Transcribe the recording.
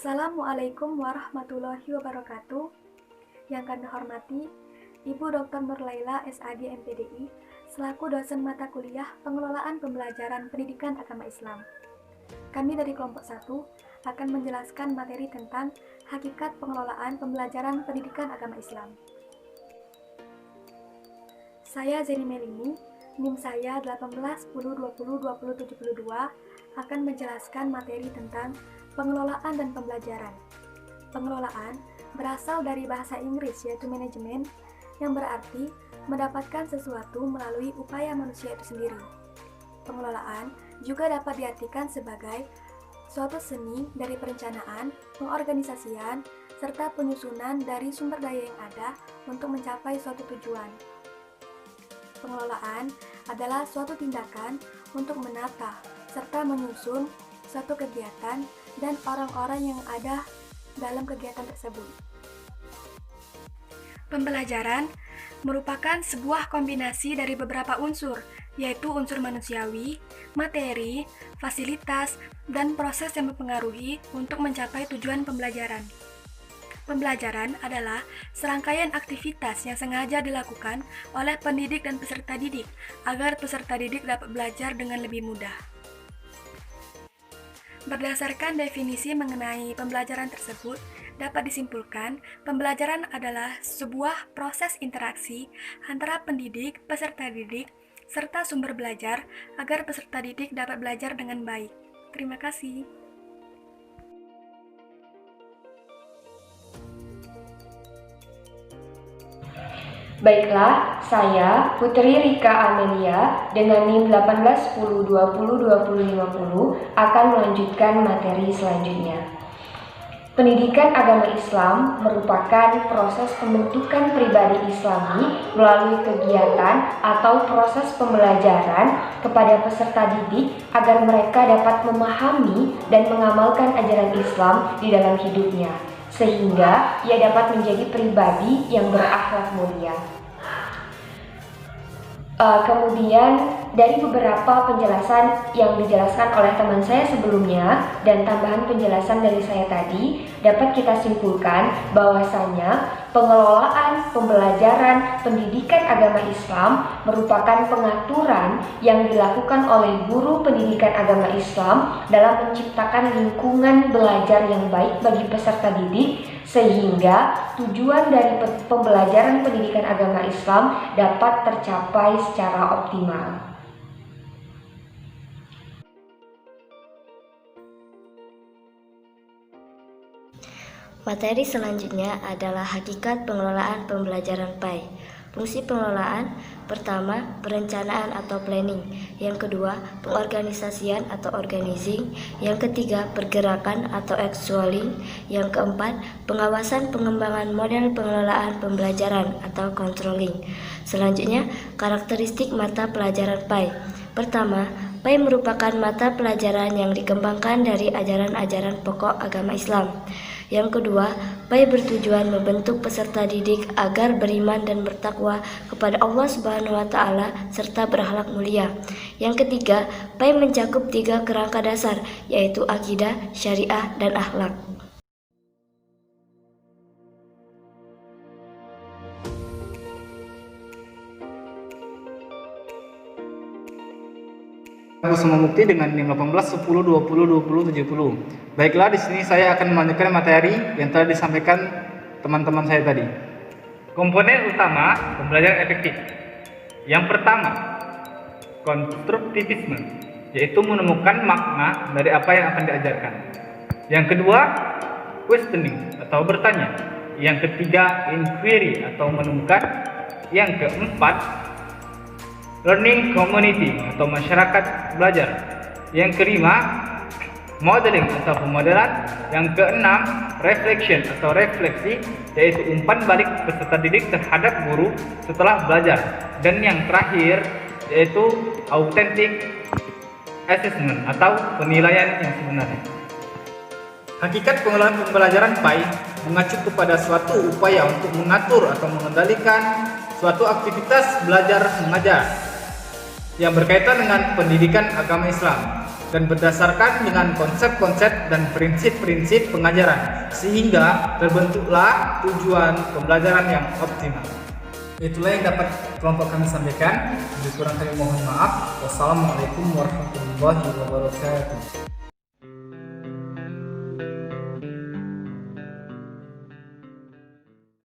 Assalamualaikum warahmatullahi wabarakatuh. Yang kami hormati Ibu Dr. Nurlaila SAG MPDI selaku dosen mata kuliah Pengelolaan Pembelajaran Pendidikan Agama Islam. Kami dari kelompok 1 akan menjelaskan materi tentang hakikat pengelolaan pembelajaran pendidikan agama Islam. Saya Zeni Melini, NIM saya 1810202072 akan menjelaskan materi tentang pengelolaan dan pembelajaran. Pengelolaan berasal dari bahasa Inggris yaitu manajemen, yang berarti mendapatkan sesuatu melalui upaya manusia itu sendiri. Pengelolaan juga dapat diartikan sebagai suatu seni dari perencanaan, pengorganisasian, serta penyusunan dari sumber daya yang ada untuk mencapai suatu tujuan. Pengelolaan adalah suatu tindakan untuk menata serta menyusun suatu kegiatan dan orang-orang yang ada dalam kegiatan tersebut. Pembelajaran merupakan sebuah kombinasi dari beberapa unsur, yaitu unsur manusiawi, materi, fasilitas, dan proses yang mempengaruhi untuk mencapai tujuan pembelajaran. Pembelajaran adalah serangkaian aktivitas yang sengaja dilakukan oleh pendidik dan peserta didik agar peserta didik dapat belajar dengan lebih mudah. Berdasarkan definisi mengenai pembelajaran tersebut, dapat disimpulkan pembelajaran adalah sebuah proses interaksi antara pendidik, peserta didik, serta sumber belajar agar peserta didik dapat belajar dengan baik. Terima kasih. Baiklah, saya Putri Rika Amelia dengan NIM 1810202050 akan melanjutkan materi selanjutnya. Pendidikan agama Islam merupakan proses pembentukan pribadi Islami melalui kegiatan atau proses pembelajaran kepada peserta didik agar mereka dapat memahami dan mengamalkan ajaran Islam di dalam hidupnya, sehingga ia dapat menjadi pribadi yang berakhlak mulia. Kemudian dari beberapa penjelasan yang dijelaskan oleh teman saya sebelumnya dan tambahan penjelasan dari saya tadi, dapat kita simpulkan bahwasanya pengelolaan pembelajaran pendidikan agama Islam merupakan pengaturan yang dilakukan oleh guru pendidikan agama Islam dalam menciptakan lingkungan belajar yang baik bagi peserta didik, sehingga tujuan dari pembelajaran pendidikan agama Islam dapat tercapai secara optimal. Materi selanjutnya adalah hakikat pengelolaan pembelajaran PAI. Fungsi pengelolaan: pertama, perencanaan atau planning; yang kedua, pengorganisasian atau organizing; yang ketiga, pergerakan atau actualing; yang keempat, pengawasan pengembangan model pengelolaan pembelajaran atau controlling. Selanjutnya, karakteristik mata pelajaran PAI. Pertama, PAI merupakan mata pelajaran yang dikembangkan dari ajaran-ajaran pokok agama Islam. Yang kedua, PAI bertujuan membentuk peserta didik agar beriman dan bertakwa kepada Allah Subhanahu wa Ta'ala serta berakhlak mulia. Yang ketiga, PAI mencakup 3 kerangka dasar, yaitu akidah, syariah, dan akhlak. Kusuma Mukti dengan NIM 1810202070. Baiklah, di sini saya akan melanjutkan materi yang telah disampaikan teman-teman saya tadi. Komponen utama pembelajaran efektif. Yang pertama, konstruktivisme, yaitu menemukan makna dari apa yang akan diajarkan. Yang kedua, questioning atau bertanya. Yang ketiga, inquiry atau menemukan. Yang keempat, learning community atau masyarakat belajar. Yang kelima, modeling atau pemodelan. Yang keenam, reflection atau refleksi, yaitu umpan balik peserta didik terhadap guru setelah belajar. Dan yang terakhir yaitu authentic assessment atau penilaian yang sebenarnya. Hakikat pengelolaan pembelajaran PAI mengacu kepada suatu upaya untuk mengatur atau mengendalikan suatu aktivitas belajar mengajar yang berkaitan dengan pendidikan agama Islam. dan berdasarkan dengan konsep-konsep dan prinsip-prinsip pengajaran, sehingga terbentuklah tujuan pembelajaran yang optimal. Itulah yang dapat kelompok kami sampaikan. Lebih kurang kami mohon maaf. Wassalamualaikum warahmatullahi wabarakatuh.